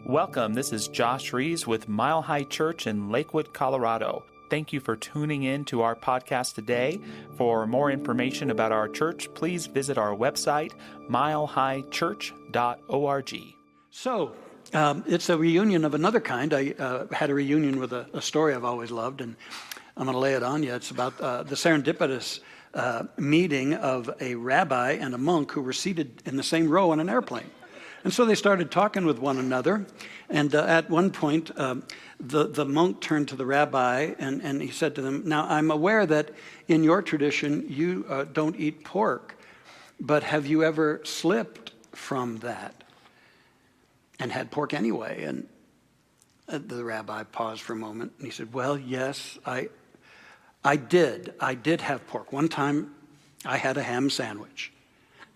Welcome, this is Josh Rees with Mile High Church in Lakewood, Colorado. Thank you for tuning in to our podcast today. For more information about our church, please visit our website, milehighchurch.org. So, it's a reunion of another kind. I had a reunion with a story I've always loved, and I'm going to lay it on you. It's about the serendipitous meeting of a rabbi and a monk who were seated in the same row on an airplane. And so they started talking with one another, and at one point, the monk turned to the rabbi, and he said to them, "Now, I'm aware that in your tradition, you don't eat pork, but have you ever slipped from that and had pork anyway?" And the rabbi paused for a moment, and he said, "Well, yes, I did. I did have pork. One time, I had a ham sandwich."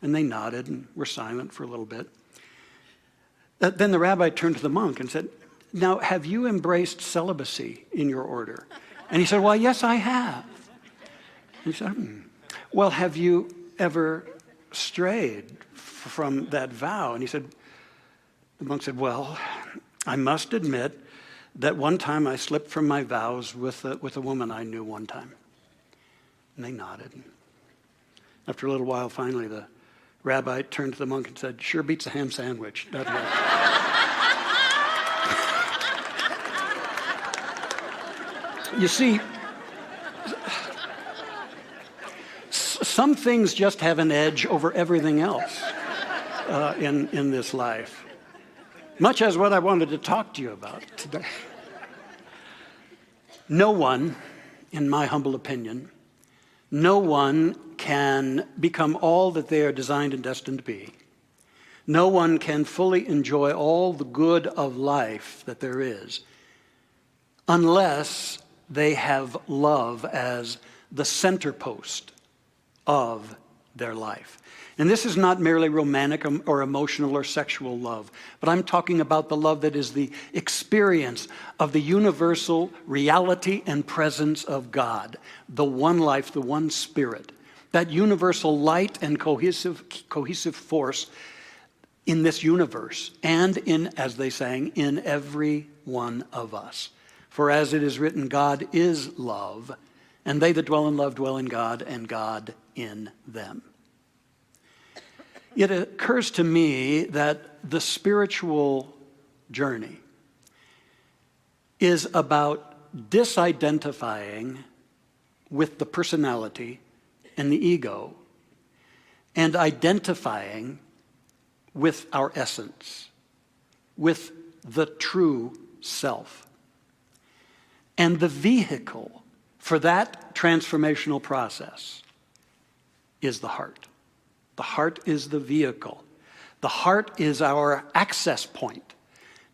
And they nodded and were silent for a little bit. Then the rabbi turned to the monk and said, "Now, have you embraced celibacy in your order?" And he said, "Well, yes, I have." And he said, "Well, have you ever strayed from that vow?" And he said, the monk said, "Well, I must admit that one time I slipped from my vows with a woman I knew one time." And they nodded. After a little while, finally, the rabbi turned to the monk and said, "Sure beats a ham sandwich, doesn't it?" You see, some things just have an edge over everything else in this life, much as what I wanted to talk to you about today. No one, in my humble opinion, no one can become all that they are designed and destined to be. No one can fully enjoy all the good of life that there is unless they have love as the center post of their life. And this is not merely romantic or emotional or sexual love, but I'm talking about the love that is the experience of the universal reality and presence of God, the one life, the one spirit, that universal light and cohesive force in this universe and in, as they sang, in every one of us. For as it is written, God is love, and they that dwell in love dwell in God, and God in them. It occurs to me that the spiritual journey is about disidentifying with the personality and the ego and identifying with our essence, with the true self. And the vehicle for that transformational process is the heart. The heart is the vehicle. The heart is our access point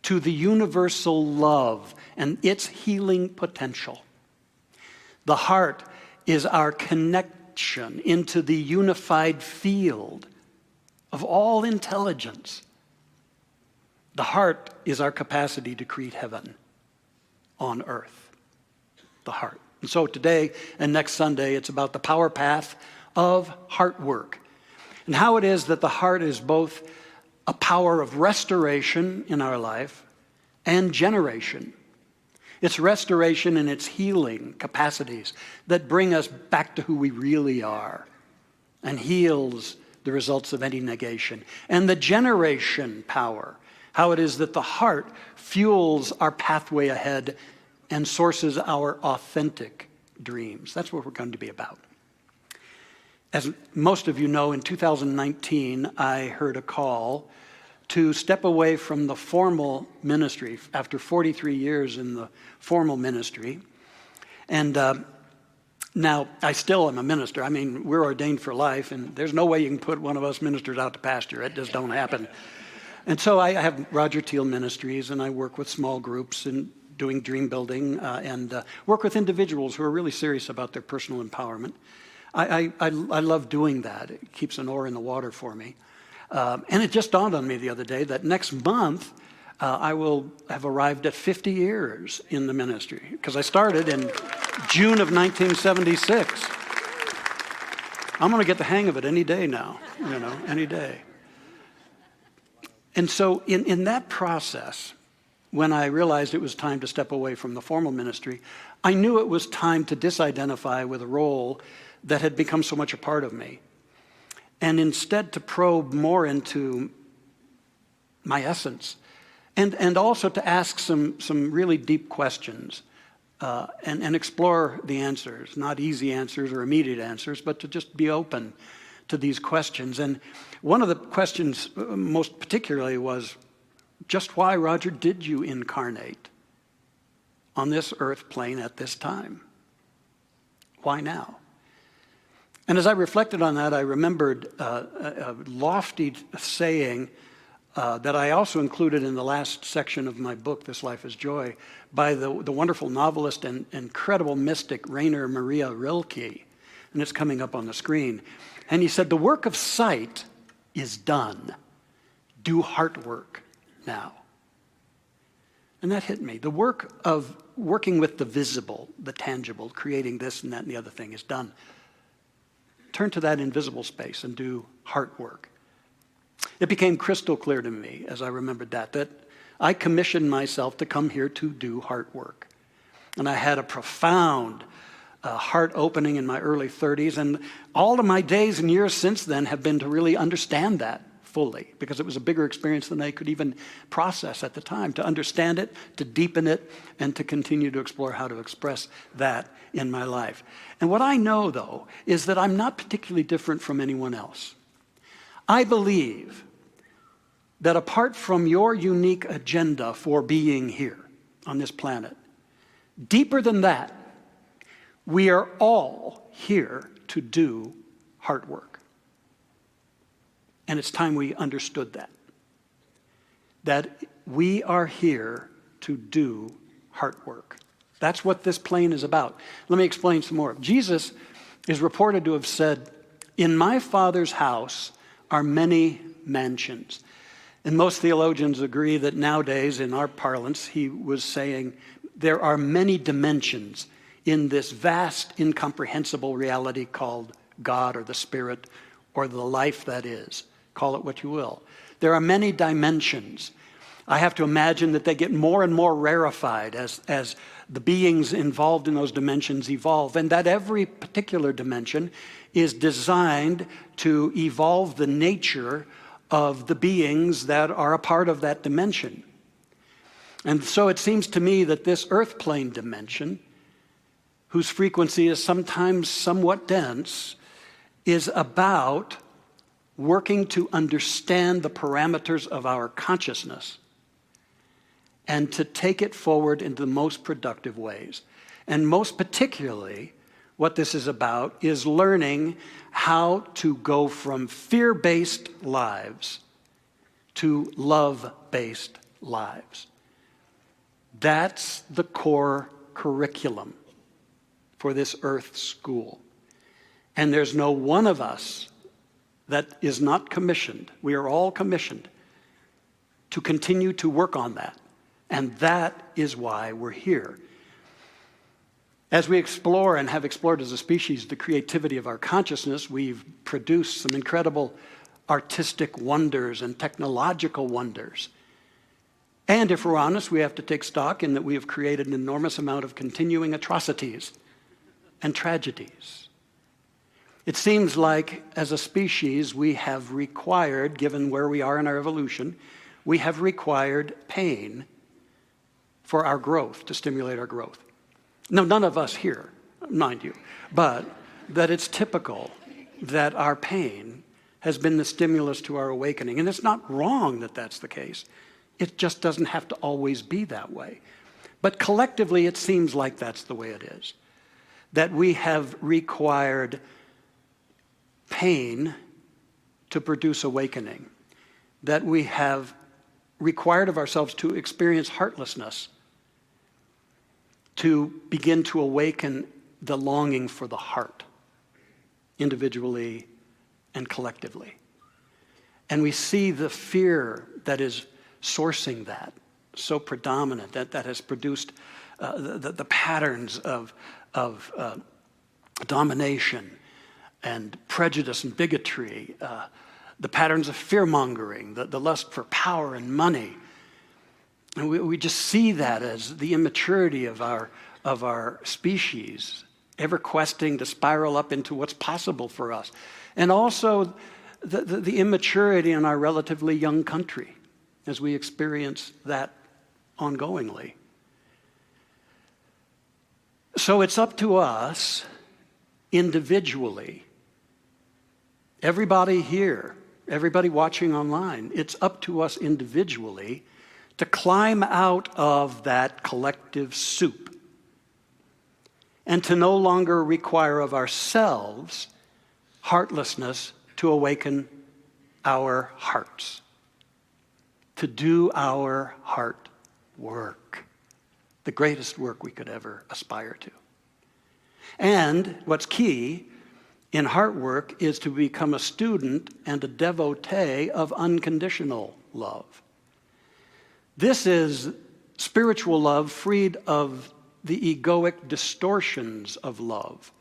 to the universal love and its healing potential. The heart is our connection into the unified field of all intelligence. The heart is our capacity to create heaven on earth. The heart. And so today and next Sunday, it's about the power path of heart work. And how it is that the heart is both a power of restoration in our life and generation. It's restoration and its healing capacities that bring us back to who we really are and heals the results of any negation. And the generation power, how it is that the heart fuels our pathway ahead and sources our authentic dreams. That's what we're going to be about. As most of you know, in 2019, I heard a call to step away from the formal ministry after 43 years in the formal ministry. And now, I still am a minister. I mean, we're ordained for life, and there's no way you can put one of us ministers out to pasture. It just don't happen. And so I have Roger Teel Ministries, and I work with small groups and doing dream building and work with individuals who are really serious about their personal empowerment. I love doing that. It keeps an oar in the water for me. And it just dawned on me the other day that next month I will have arrived at 50 years in the ministry, because I started in June of 1976. I'm going to get the hang of it any day now, any day. And so in that process, when I realized it was time to step away from the formal ministry, I knew it was time to disidentify with a role that had become so much a part of me, and instead to probe more into my essence, and also to ask some really deep questions, and explore the answers, not easy answers or immediate answers, but to just be open to these questions. And one of the questions most particularly was, just why, Roger, did you incarnate on this earth plane at this time? Why now? And as I reflected on that, I remembered a lofty saying that I also included in the last section of my book, This Life is Joy, by the wonderful novelist and incredible mystic Rainer Maria Rilke. And it's coming up on the screen. And he said, the work of sight is done. Do heart work now. And that hit me. The work of working with the visible, the tangible, creating this and that and the other thing is done. Turn to that invisible space and do heart work. It became crystal clear to me as I remembered that I commissioned myself to come here to do heart work. And I had a profound heart opening in my early 30s, and all of my days and years since then have been to really understand that fully, because it was a bigger experience than I could even process at the time, to understand it, to deepen it, and to continue to explore how to express that in my life. And what I know, though, is that I'm not particularly different from anyone else. I believe that apart from your unique agenda for being here on this planet, deeper than that, we are all here to do heart work. And it's time we understood that we are here to do heart work. That's what this plane is about. Let me explain some more. Jesus is reported to have said, in my Father's house are many mansions. And most theologians agree that nowadays, in our parlance, he was saying there are many dimensions in this vast, incomprehensible reality called God or the Spirit or the life that is. Call it what you will. There are many dimensions. I have to imagine that they get more and more rarefied as the beings involved in those dimensions evolve, and that every particular dimension is designed to evolve the nature of the beings that are a part of that dimension. And so it seems to me that this earth plane dimension, whose frequency is sometimes somewhat dense, is about working to understand the parameters of our consciousness and to take it forward in the most productive ways. And most particularly, what this is about is learning how to go from fear-based lives to love-based lives. That's the core curriculum for this earth school. And there's no one of us that is not commissioned. We are all commissioned to continue to work on that. And that is why we're here. As we explore and have explored as a species the creativity of our consciousness, we've produced some incredible artistic wonders and technological wonders. And if we're honest, we have to take stock in that we have created an enormous amount of continuing atrocities and tragedies. It seems like as a species we have required, given where we are in our evolution, we have required pain for our growth, to stimulate our growth. No, none of us here, mind you, but that it's typical that our pain has been the stimulus to our awakening. And it's not wrong that that's the case. It just doesn't have to always be that way. But collectively, it seems like that's the way it is. That we have required pain to produce awakening. That we have required of ourselves to experience heartlessness to begin to awaken the longing for the heart, individually and collectively. And we see the fear that is sourcing that, so predominant, that has produced the patterns of domination and prejudice and bigotry, the patterns of fear-mongering, the lust for power and money. And we just see that as the immaturity of our species, ever questing to spiral up into what's possible for us. And also the immaturity in our relatively young country as we experience that ongoingly. So it's up to us individually, everybody here, everybody watching online, it's up to us individually to climb out of that collective soup and to no longer require of ourselves heartlessness to awaken our hearts, to do our heart work, the greatest work we could ever aspire to. And what's key in heart work is to become a student and a devotee of unconditional love. This is spiritual love freed of the egoic distortions of love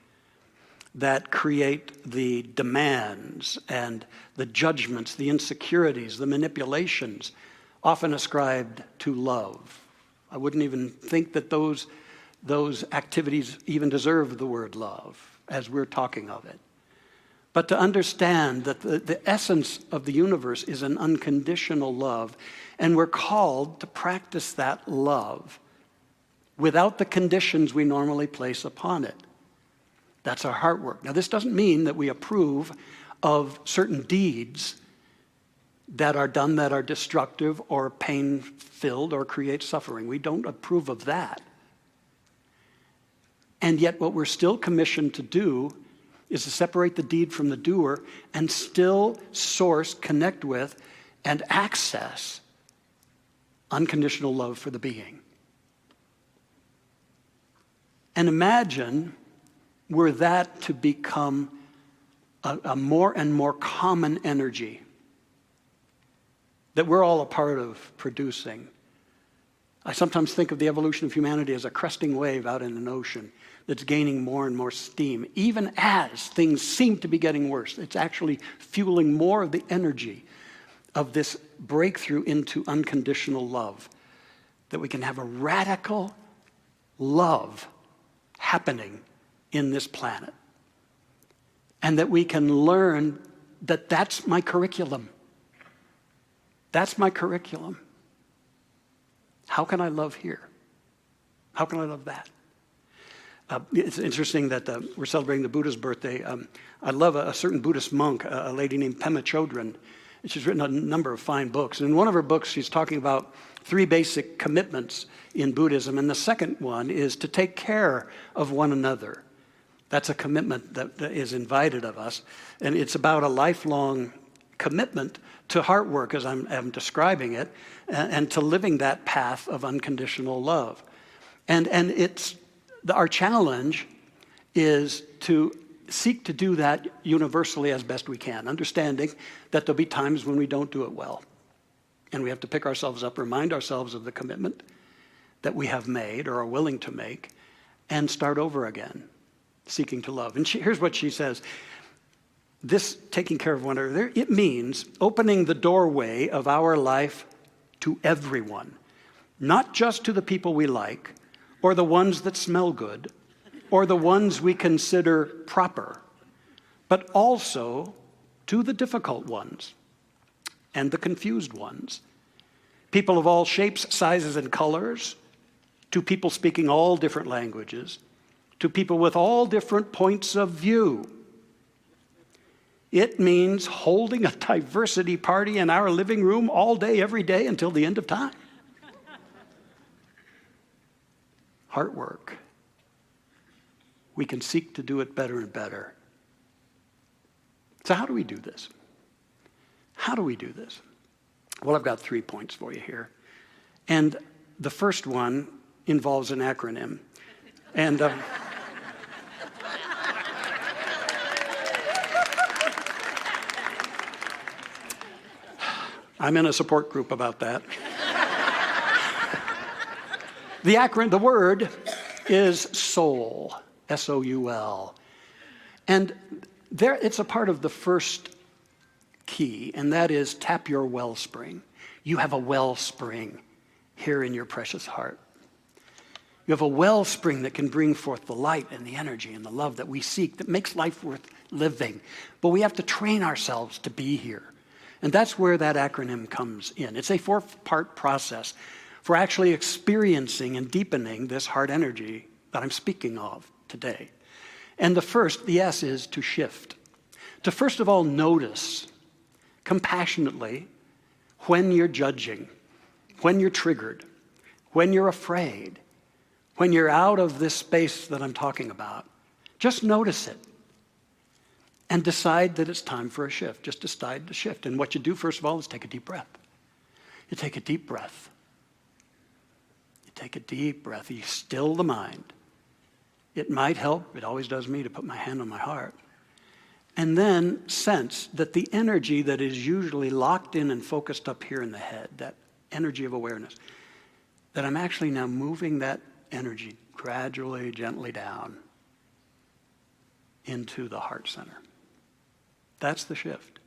that create the demands and the judgments, the insecurities, the manipulations often ascribed to love. I wouldn't even think that those activities even deserve the word love as we're talking of it. But to understand that the essence of the universe is an unconditional love, and we're called to practice that love without the conditions we normally place upon it. That's our heart work. Now, this doesn't mean that we approve of certain deeds that are done that are destructive or pain-filled or create suffering. We don't approve of that. And yet what we're still commissioned to do is to separate the deed from the doer and still source, connect with, and access unconditional love for the being. And imagine were that to become a more and more common energy that we're all a part of producing. I sometimes think of the evolution of humanity as a cresting wave out in an ocean that's gaining more and more steam. Even as things seem to be getting worse, it's actually fueling more of the energy of this breakthrough into unconditional love, that we can have a radical love happening in this planet, and that we can learn that that's my curriculum. That's my curriculum. How can I love here? How can I love that? It's interesting that we're celebrating the Buddha's birthday. I love a certain Buddhist monk, a lady named Pema Chodron. She's written a number of fine books. And in one of her books, she's talking about 3 basic commitments in Buddhism. And the second one is to take care of one another. That's a commitment that is invited of us. And it's about a lifelong commitment to heart work, as I'm describing it, and to living that path of unconditional love. And our challenge is to seek to do that universally as best we can, understanding that there'll be times when we don't do it well. And we have to pick ourselves up, remind ourselves of the commitment that we have made or are willing to make, and start over again, seeking to love. And here's what she says. This taking care of one another, it means opening the doorway of our life to everyone, not just to the people we like, or the ones that smell good, or the ones we consider proper, but also to the difficult ones and the confused ones. People of all shapes, sizes, and colors, to people speaking all different languages, to people with all different points of view. It means holding a diversity party in our living room all day, every day, until the end of time. Heart work. We can seek to do it better and better. So how do we do this? How do we do this? Well, I've got 3 points for you here. And the first one involves an acronym. And I'm in a support group about that. The word is soul, S-O-U-L. And it's a part of the first key, and that is tap your wellspring. You have a wellspring here in your precious heart. You have a wellspring that can bring forth the light and the energy and the love that we seek, that makes life worth living. But we have to train ourselves to be here. And that's where that acronym comes in. It's a 4-part process for actually experiencing and deepening this heart energy that I'm speaking of today. And the first, the S, is to shift. To first of all notice compassionately when you're judging, when you're triggered, when you're afraid, when you're out of this space that I'm talking about. Just notice it and decide that it's time for a shift. Just decide to shift. And what you do, first of all, is take a deep breath. You take a deep breath. You take a deep breath. You still the mind. It might help, it always does me, to put my hand on my heart. And then sense that the energy that is usually locked in and focused up here in the head, that energy of awareness, that I'm actually now moving that energy gradually, gently down into the heart center. That's the shift.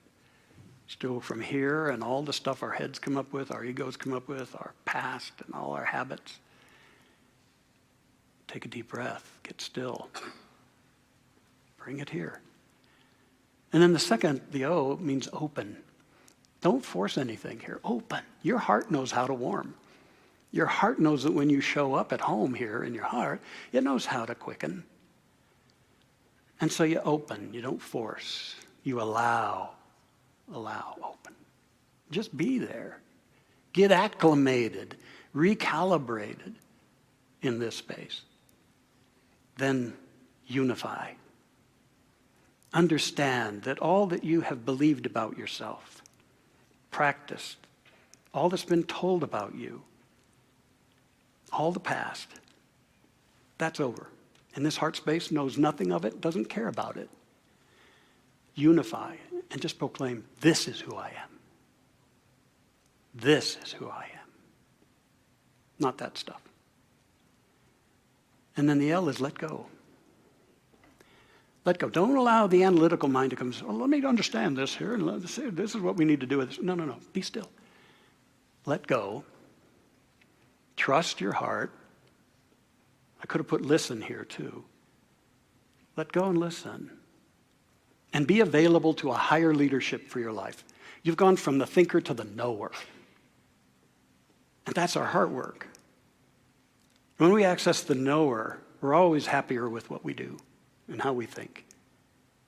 Still from here and all the stuff our heads come up with, our egos come up with, our past and all our habits. Take a deep breath, get still. Bring it here. And then the second, the O, means open. Don't force anything here. Open. Your heart knows how to warm. Your heart knows that when you show up at home here in your heart, it knows how to quicken. And so you open. You don't force. You allow. Allow. Open. Just be there. Get acclimated, recalibrated in this space. Then unify. Understand that all that you have believed about yourself, practiced, all that's been told about you, all the past, that's over. And this heart space knows nothing of it, doesn't care about it. Unify and just proclaim, this is who I am. This is who I am. Not that stuff. And then the L is let go. Let go. Don't allow the analytical mind to come, oh, let me understand this here, and this is what we need to do with this. No. Be still. Let go. Trust your heart. I could have put listen here too. Let go and listen. And be available to a higher leadership for your life. You've gone from the thinker to the knower. And that's our heart work. When we access the knower, we're always happier with what we do and how we think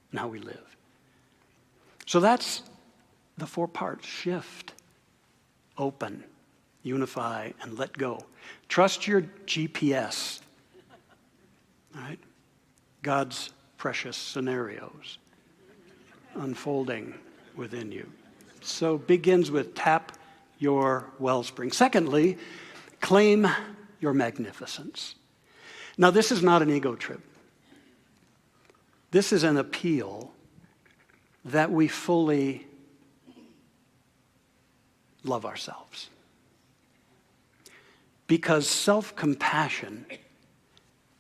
and how we live. So that's the 4 parts: shift, open, unify, and let go. Trust your GPS, all right? God's precious scenarios unfolding within you. So begins with tap your wellspring. Secondly, claim your magnificence. Now, this is not an ego trip. This is an appeal that we fully love ourselves. Because self-compassion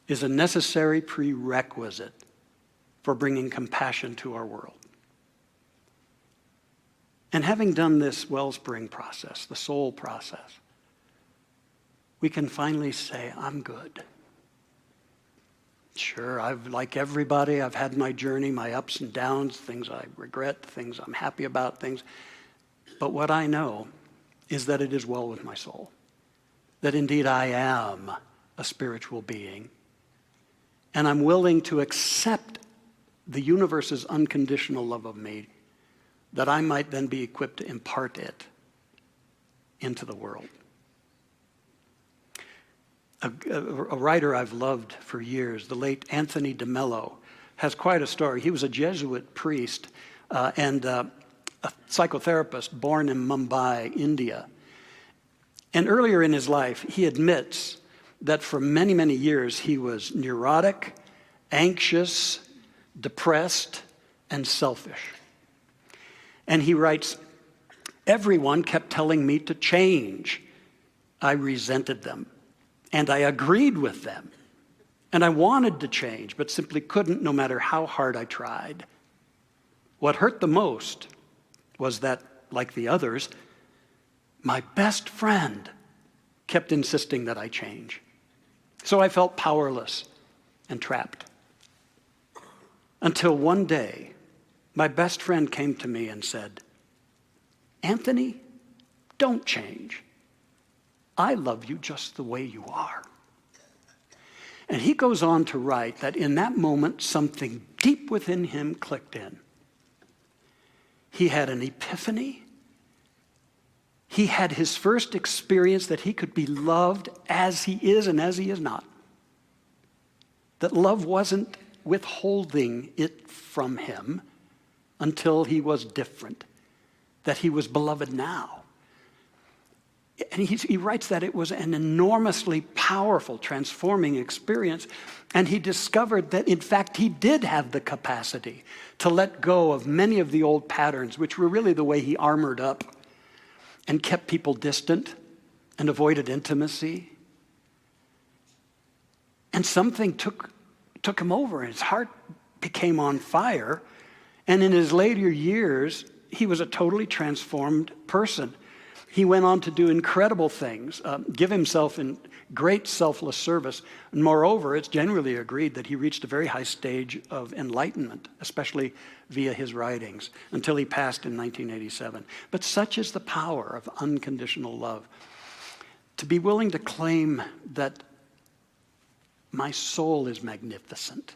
is a necessary prerequisite for bringing compassion to our world. And having done this wellspring process, the soul process, we can finally say, I'm good. Sure, like everybody, I've had my journey, my ups and downs, things I regret, things I'm happy about, things. But what I know is that it is well with my soul. That indeed I am a spiritual being. And I'm willing to accept the universe's unconditional love of me, that I might then be equipped to impart it into the world. A writer I've loved for years, the late Anthony DeMello, has quite a story. He was a Jesuit priest and a psychotherapist born in Mumbai, India. And earlier in his life, he admits that for many, many years he was neurotic, anxious, depressed, and selfish. And he writes, everyone kept telling me to change. I resented them. And I agreed with them. And I wanted to change, but simply couldn't, no matter how hard I tried. What hurt the most was that, like the others, my best friend kept insisting that I change. So I felt powerless and trapped. Until one day, my best friend came to me and said, "Anthony, don't change. I love you just the way you are." And he goes on to write that in that moment, something deep within him clicked in. He had an epiphany. He had his first experience that he could be loved as he is and as he is not. That love wasn't withholding it from him until he was different. That he was beloved now. And he writes that it was an enormously powerful, transforming experience. And he discovered that, in fact, he did have the capacity to let go of many of the old patterns, which were really the way he armored up and kept people distant and avoided intimacy. And something took him over, and his heart became on fire. And in his later years, he was a totally transformed person. He went on to do incredible things, give himself in great selfless service. And moreover, it's generally agreed that he reached a very high stage of enlightenment, especially via his writings, until he passed in 1987. But such is the power of unconditional love. To be willing to claim that my soul is magnificent.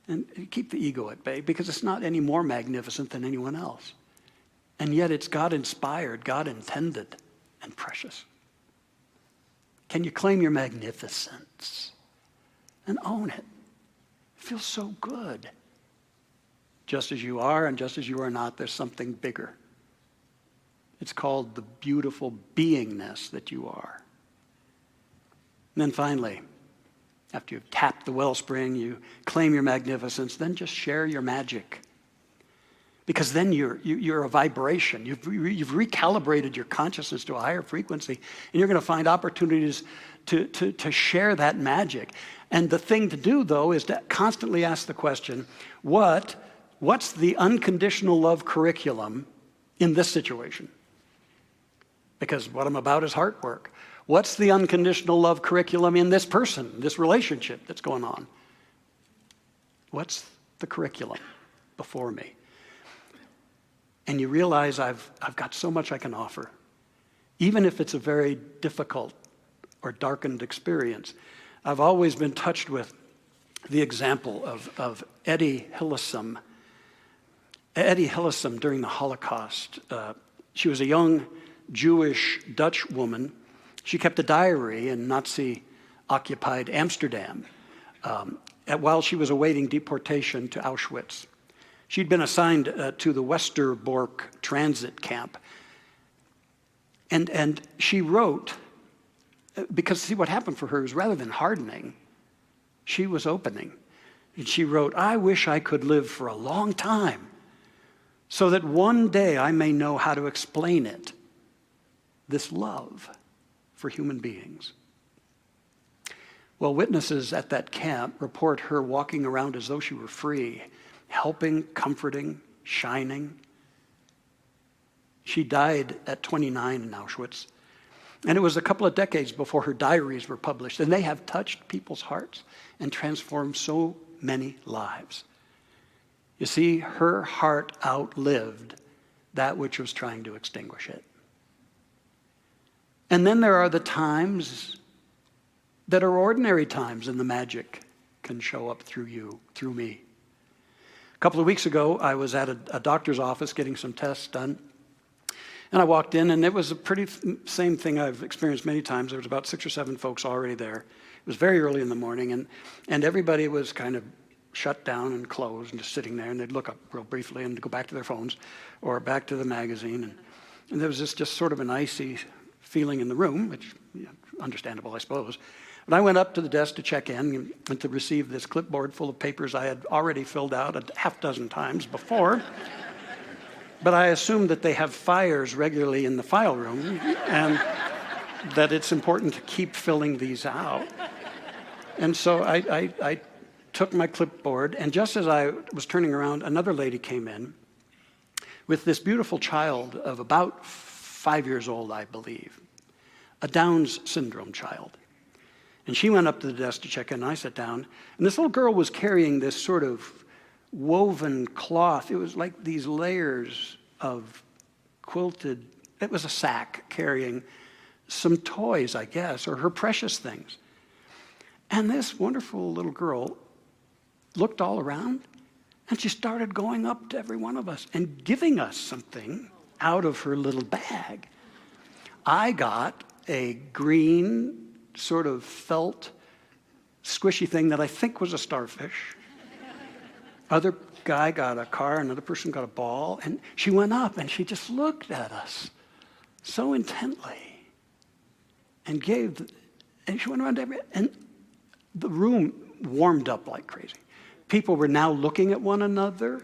And keep the ego at bay, because it's not any more magnificent than anyone else. And yet it's God-inspired, God-intended, and precious. Can you claim your magnificence and own it? It feels so good. Just as you are and just as you are not, there's something bigger. It's called the beautiful beingness that you are. And then finally, after you've tapped the wellspring, you claim your magnificence, then just share your magic. Because then you're a vibration. You've recalibrated your consciousness to a higher frequency, and you're going to find opportunities to share that magic. And the thing to do, though, is to constantly ask the question, what's the unconditional love curriculum in this situation? Because what I'm about is heart work. What's the unconditional love curriculum in this person, this relationship that's going on? What's the curriculum before me? And you realize I've got so much I can offer. Even if it's a very difficult or darkened experience. I've always been touched with the example of Eddie Hillesum. Eddie Hillesum during the Holocaust. She was a young Jewish Dutch woman. She kept a diary in Nazi-occupied Amsterdam while she was awaiting deportation to Auschwitz. She'd been assigned to the Westerbork transit camp. And she wrote, because see what happened for her was rather than hardening, she was opening. And she wrote, "I wish I could live for a long time so that one day I may know how to explain it, this love for human beings." Well, witnesses at that camp report her walking around as though she were free, helping, comforting, shining. She died at 29 in Auschwitz. And it was a couple of decades before her diaries were published. And they have touched people's hearts and transformed so many lives. You see, her heart outlived that which was trying to extinguish it. And then there are the times that are ordinary times, and the magic can show up through you, through me. A couple of weeks ago, I was at a doctor's office getting some tests done. And I walked in, and it was a pretty same thing I've experienced many times. There was about 6 or 7 folks already there. It was very early in the morning, and everybody was kind of shut down and closed and just sitting there, and they'd look up real briefly and go back to their phones or back to the magazine. And there was this just sort of an icy feeling in the room, which understandable, I suppose. But I went up to the desk to check in and to receive this clipboard full of papers I had already filled out a half dozen times before. But I assumed that they have fires regularly in the file room and that it's important to keep filling these out. And so I took my clipboard, and just as I was turning around, another lady came in with this beautiful child of about 5 years old, I believe. a Down's syndrome child. And she went up to the desk to check in, and I sat down. And this little girl was carrying this sort of woven cloth. It was like these layers of quilted, it was a sack carrying some toys, I guess, or her precious things. And this wonderful little girl looked all around, and she started going up to every one of us and giving us something out of her little bag. I got a green sort of felt squishy thing that I think was a starfish. Other guy got a car, another person got a ball, and she went up and she just looked at us so intently and and she went around and the room warmed up like crazy. People were now looking at one another,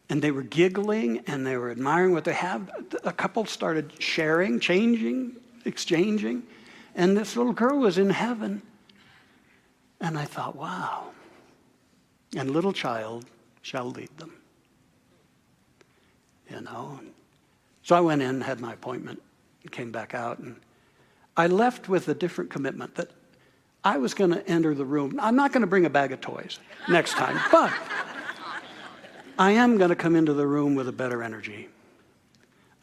and they were giggling, and they were admiring what they have. A couple started sharing, changing, exchanging, and this little girl was in heaven. And I thought, wow. And little child shall lead them. You know. So I went in, had my appointment, and came back out, and I left with a different commitment that I was going to enter the room. I'm not going to bring a bag of toys next time, but I am going to come into the room with a better energy.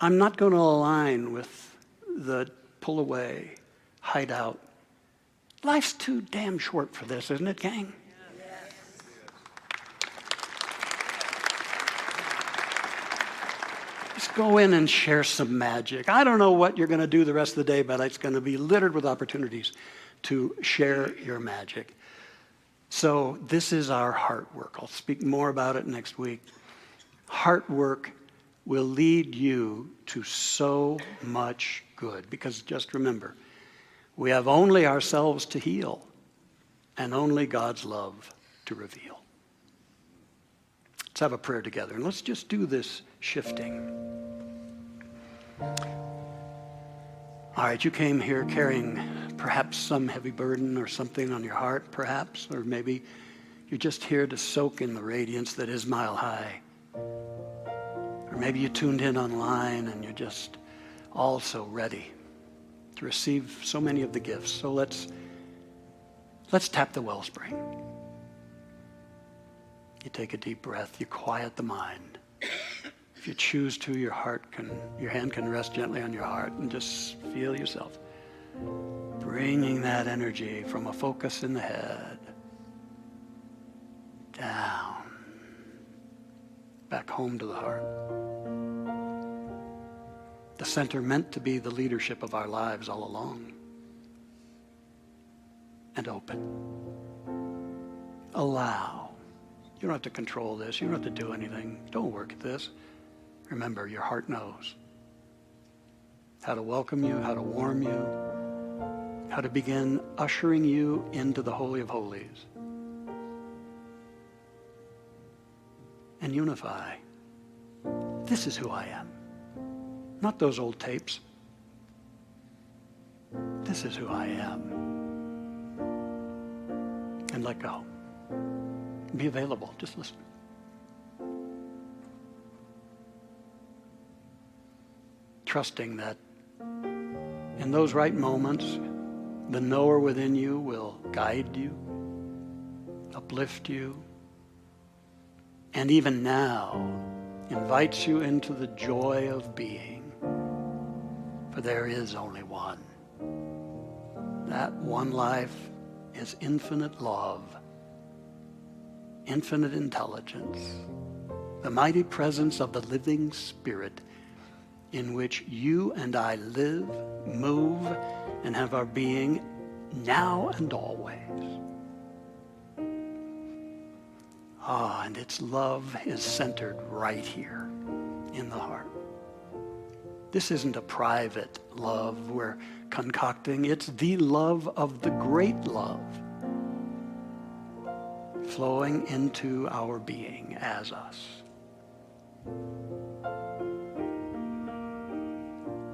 I'm not going to align with the pull away, hide out. Life's too damn short for this, isn't it, gang? Just go in and share some magic. I don't know what you're going to do the rest of the day, but it's going to be littered with opportunities to share your magic. So this is our heart work. I'll speak more about it next week. Heart work will lead you to so much good, because just remember, we have only ourselves to heal and only God's love to reveal. Let's have a prayer together, and let's just do this shifting. All right, you came here carrying perhaps some heavy burden or something on your heart, perhaps, or maybe you're just here to soak in the radiance that is Mile High. Or maybe you tuned in online and you're just also ready to receive so many of the gifts. So let's tap the wellspring. You take a deep breath, you quiet the mind. If you choose to, your hand can rest gently on your heart, and just feel yourself bringing that energy from a focus in the head down, back home to the heart. The center meant to be the leadership of our lives all along. And open. Allow. You don't have to control this. You don't have to do anything. Don't work at this. Remember, your heart knows how to welcome you, how to warm you, how to begin ushering you into the Holy of Holies. And unify. This is who I am. Not those old tapes. This is who I am. And let go. Be available. Just listen. Trusting that in those right moments, the knower within you will guide you, uplift you, and even now invites you into the joy of being. For there is only one. That one life is infinite love, infinite intelligence, the mighty presence of the living Spirit in which you and I live, move, and have our being now and always. And its love is centered right here in the heart. This isn't a private love we're concocting. It's the love of the great love flowing into our being as us.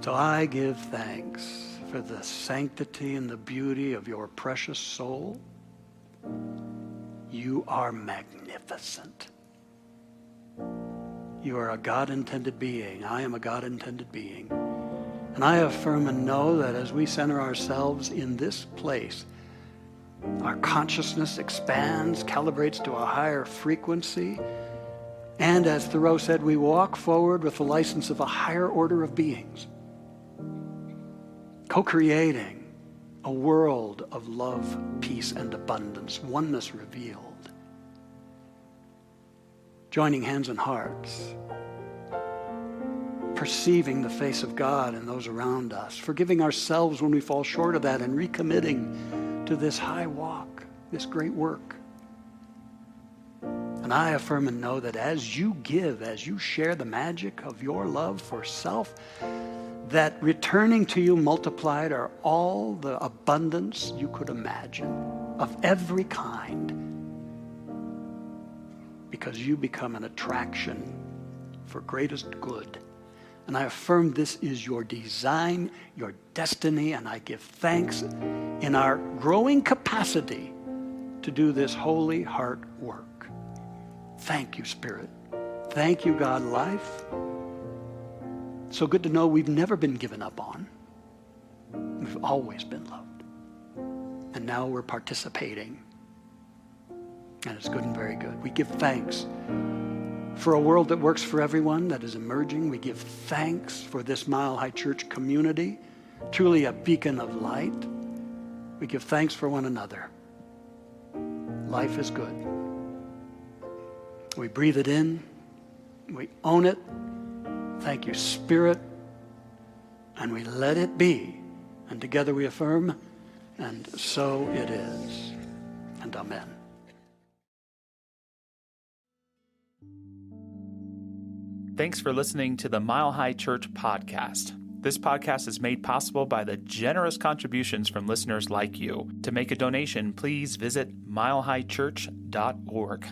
So I give thanks for the sanctity and the beauty of your precious soul. You are magnificent. You are a God-intended being. I am a God-intended being. And I affirm and know that as we center ourselves in this place, our consciousness expands, calibrates to a higher frequency, and as Thoreau said, we walk forward with the license of a higher order of beings, co-creating a world of love, peace, and abundance, oneness revealed, joining hands and hearts, perceiving the face of God in those around us, forgiving ourselves when we fall short of that, and recommitting to this high walk, this great work. And I affirm and know that as you give, as you share the magic of your love for self, that returning to you multiplied are all the abundance you could imagine of every kind, because you become an attraction for greatest good. And I affirm this is your design, your destiny, and I give thanks in our growing capacity to do this holy heart work. Thank you, Spirit. Thank you, God, life. So good to know we've never been given up on. We've always been loved. And now we're participating. And it's good and very good. We give thanks for a world that works for everyone, that is emerging. We give thanks for this Mile High Church community, truly a beacon of light. We give thanks for one another. Life is good. We breathe it in. We own it. Thank you, Spirit. And we let it be. And together we affirm, and so it is. And amen. Thanks for listening to the Mile High Church podcast. This podcast is made possible by the generous contributions from listeners like you. To make a donation, please visit milehighchurch.org.